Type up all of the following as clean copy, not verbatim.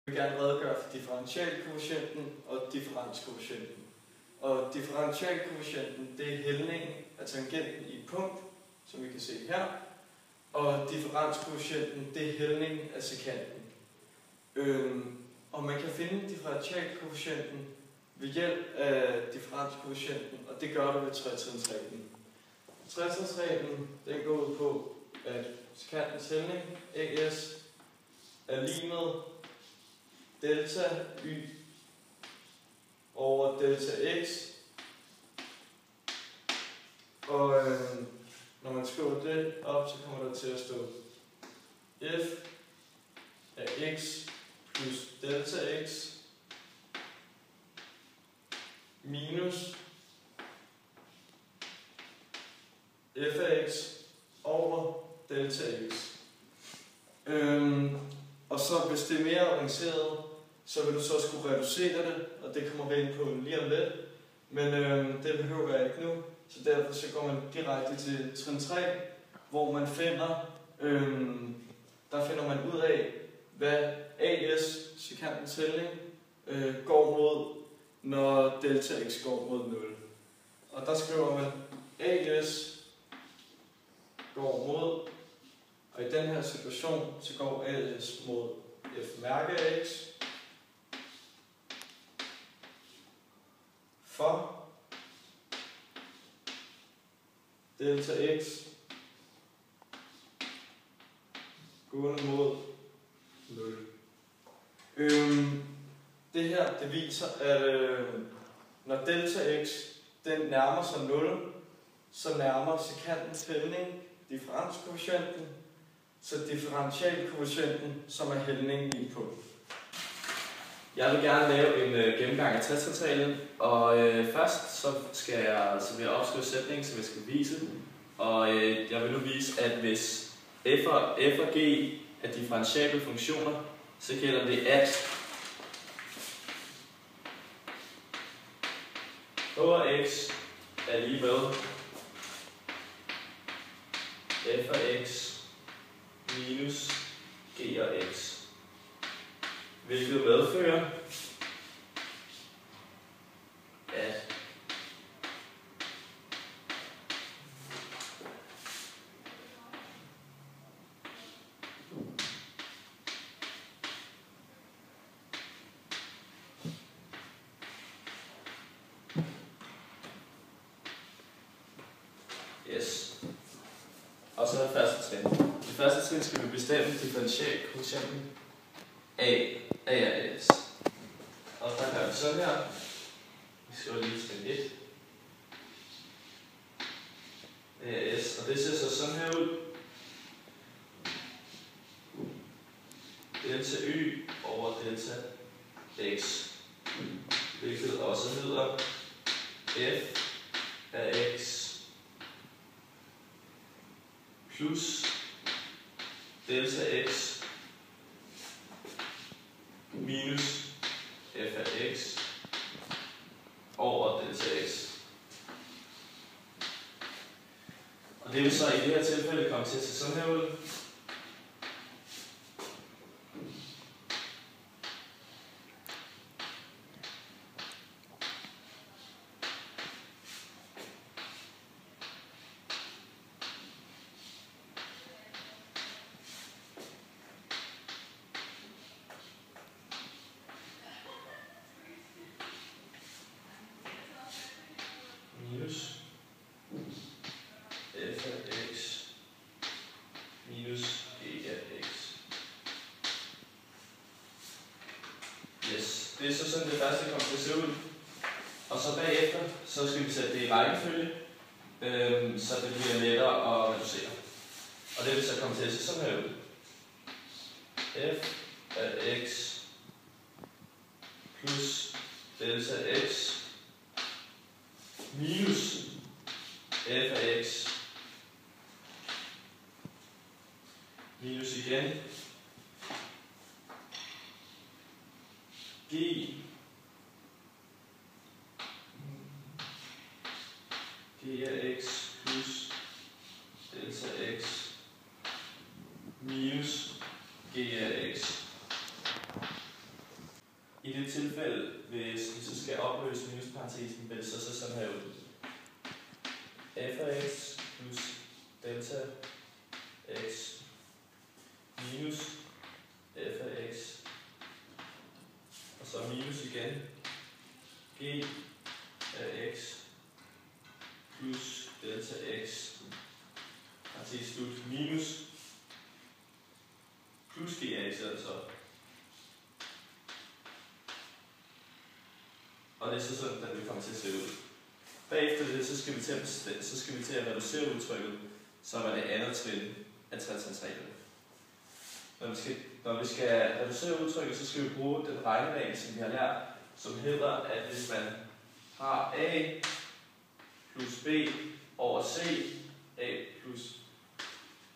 Jeg vil gerne redegøre for differentialkoefficienten og differenskoefficienten. Og differentialkoefficienten, det er hældningen af tangenten i et punkt, som vi kan se her. Og differenskoefficienten, det er hældningen af sekanten. Og man kan finde differentialkoefficienten ved hjælp af differenskoefficienten, og det gør du ved tretrinsreglen. Tretrinsreglen, den går ud på, at sekantens hældning, AS, er lig med delta y over delta x. Og når man skriver det op, så kommer der til at stå f af x plus delta x minus f af x over delta x. Og så hvis det er mere avanceret, så vil du så skulle reducere det, og det kommer vi ind på lige om lidt. Men det behøver jeg ikke nu, så derfor så går man direkte til trin 3, hvor man finder, der finder man ud af, hvad AS, sekantens hældning, går mod, når delta x går mod 0. Og der skriver man, AS går mod, og i den her situation, så går AS mod f mærke af x for delta x gående mod 0. Det her, det viser, at når delta x den nærmer sig 0, så nærmer sekantens hældning differenskoefficienten, så differentialkoefficienten, som er hældningen i på. Jeg vil gerne lave en gennemgang af tretrinsreglen, og først så vil jeg opskrive sætningen, som jeg skal vise. Og jeg vil nu vise, at hvis f og g er differentiable funktioner, så gælder det, at h og x er lige med f og x minus g og x, hvilket medfører, at og så er første trin. I første trin skal vi bestemme differentialkoefficienten af AS. Og der gør vi sådan her. Vi skriver lige trin 1. AS, og det ser så sådan her ud. Delta y over delta x, hvilket også hedder f af x plus delta x minus f af x over delta x. Og det vil så i det her tilfælde komme til at se sådan her ud. Minus f af x minus g af x. Yes, det er så sådan det første kommer til at se ud. Og så bagefter, så skal vi sætte det i rækkefølge, så det bliver lettere at reducere. Og det vil så komme til at se sådan her ud. F af x plus delta x minus f af x minus igen g af x plus delta x minus g af x. I det tilfælde, hvis vi så skal opløse minusparentesen, vil det så se sådan her ud. F af x plus delta x minus f af x, og så minus igen g af x plus delta x, parentes slut, minus plus g af x altså. Og det er så sådan, at vi kommer til at se ud. Bagefter det, så skal vi til at reducere udtrykket, som er det andet trin af tretrinsreglen. Når vi skal reducere udtrykket, så skal vi bruge den regneregel, som vi har lært, som hedder, at hvis man har a plus b over c, a plus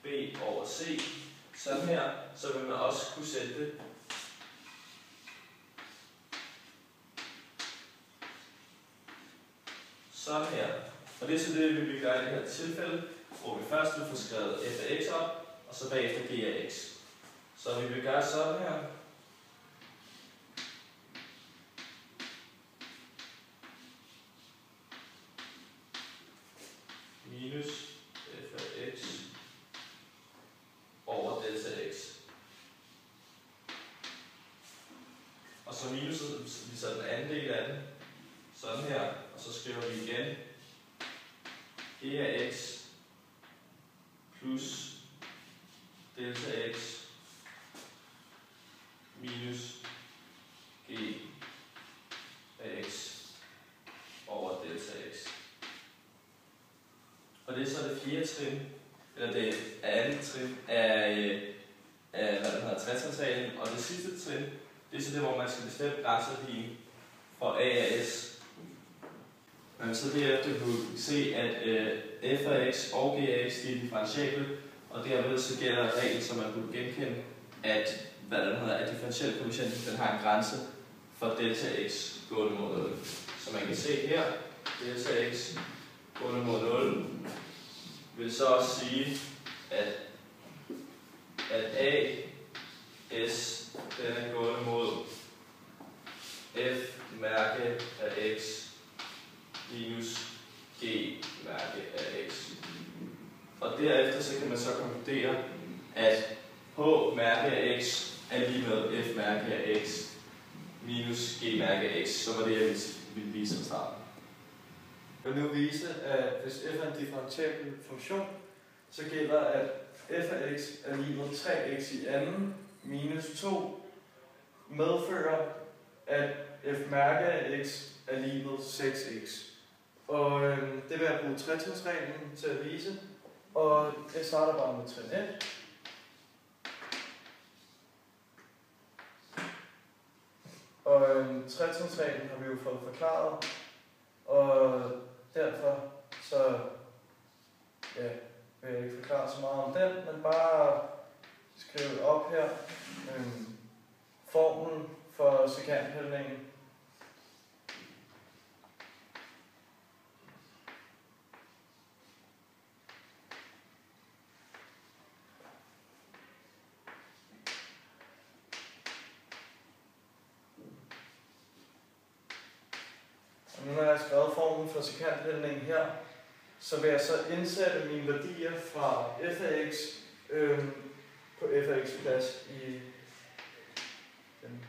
b over c, sådan her, så vil man også kunne sætte det sådan her. Og det er så det, vi vil gøre i det her tilfælde, hvor vi først vil få skrevet f af x op, og så bagefter g af x. Så vi vil gøre sådan her. Minus f af x over delta x. Og så minus vi så den anden del af den. Sådan her. Og så skriver vi igen g af x plus delta x minus g af x over delta x. Og det er så det fjerde trin, eller det andet trin af hvad den hedder, tretrinsreglen. Og det sidste trin, det er så det, hvor man skal bestemme grænseværdien for a af s. Men så derefter kan du se, at f af x og g af x er differentiable, og derved så gælder reglen, som man kunne genkende, at at differentielle koefficienten den har en grænse for delta x gående mod 0. Så man kan se her, delta x gående mod 0 vil så også sige, at a s den er gående mod f mærke af x minus g mærke af x. Og derefter så kan man så konkludere, at h mærke af x er lige med f mærke af x minus g mærke af x. Så var det, jeg ville vise fra starten. Jeg vil nu vise, at hvis f er en differentiabel funktion, så gælder, at f af x er lige med 3x i anden minus 2 medfører, at f mærke af x er lige med 6x. Og det vil jeg bruge tretrinsreglen til at vise. Og jeg starter bare med trin 1. Og tretrinsreglen har vi jo fået forklaret. Og derfor så vil jeg ikke forklare så meget om den, men bare skrive op her formlen for sekanthældningen. Nu når jeg har skrevet formlen for sekanthældningen her, så vil jeg så indsætte mine værdier fra f af x på f af x plads i den.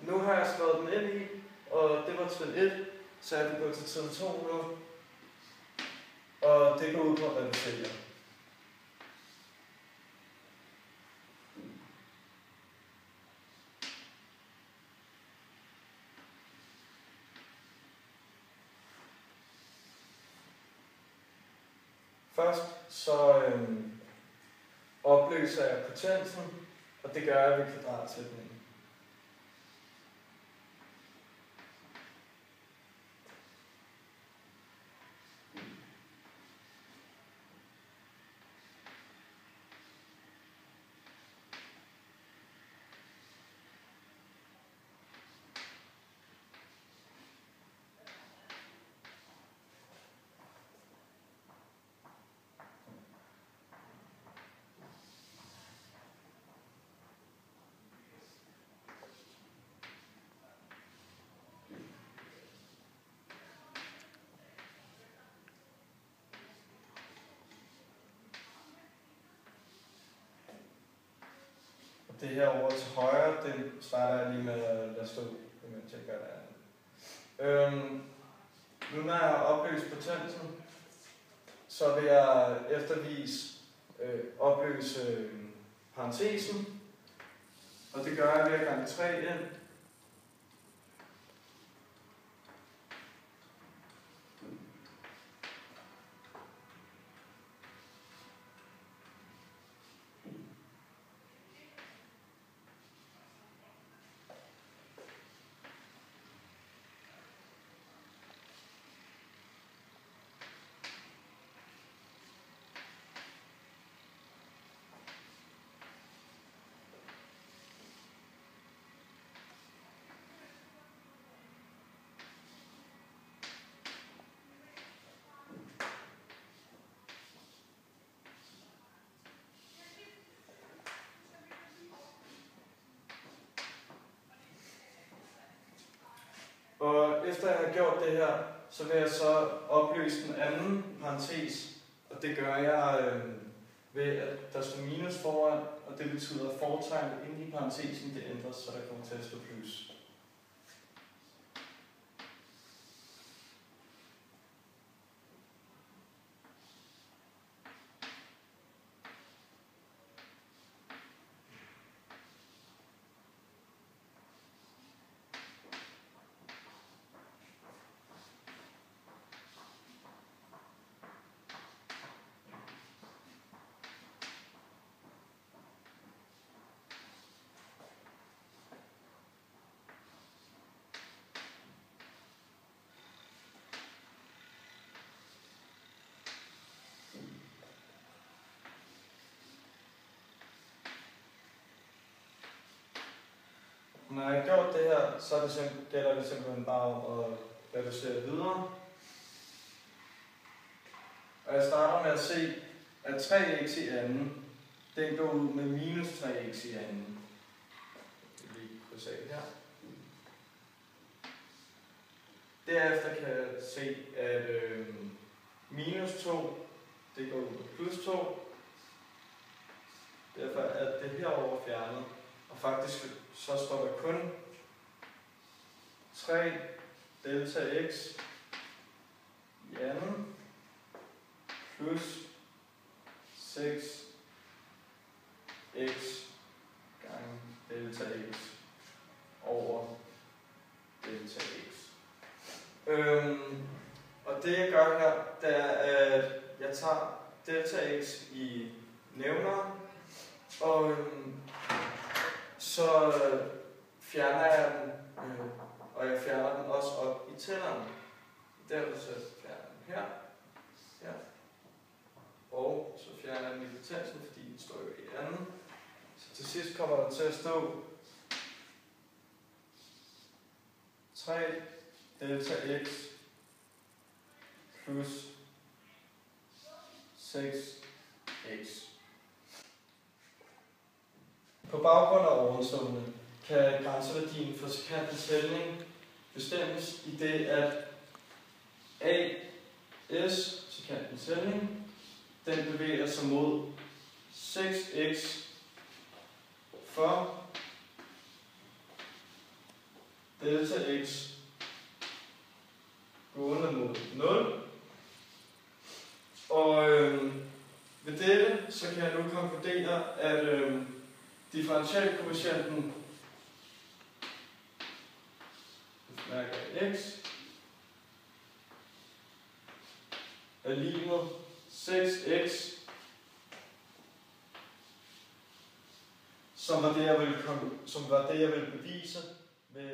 Nu har jeg slået den ind i, og det var trin 1, så jeg vil gå til trin 2 nu, og det går ud på at reducere. Først så opløser jeg potensen, Og det gør jeg ved kvadratsætningen. Det her over til højre, det starter jeg lige med at lade stå, mens jeg gør det andet. Nu når jeg har opløst potensen, så vil jeg eftervis opløse parentesen. Og det gør jeg ved at gange 3 ind. Og efter jeg har gjort det her, så vil jeg så opløse den anden parentes, og det gør jeg ved at der står minus foran, og det betyder at fortegnet inde i parentesen det ændres, så der kommer til at stå plus. Når jeg har gjort det her, så er det gælder det simpelthen bare om at reducere videre. Og jeg starter med at se, at 3x i anden, den går ud med minus 3x i anden. Jeg vil lige krydse af her. Derefter kan jeg se, at minus 2, det går ud med plus 2. Derfor er det herover fjernet. Og faktisk så står der kun 3 delta x i anden plus 6 x gange delta x over delta x. Og det jeg gør her, det er, at jeg tager delta x i nævner, og så fjerner jeg den, og jeg fjerner den også op i tælleren. Derfor så fjerner jeg den her, og så fjerner jeg den i potensen, fordi den står jo i anden. Så til sidst kommer der til at stå 3 delta x plus 6x. På baggrund af ovenstående kan grænseværdien for sekantens hældning bestemmes i det, at AS, sekantens hældning, den bevæger sig mod 6x for delta x gående mod 0. Og ved dette, så kan jeg nu konkludere, at differentialkoefficienten x er lig med 6x som var det, jeg ville bevise ved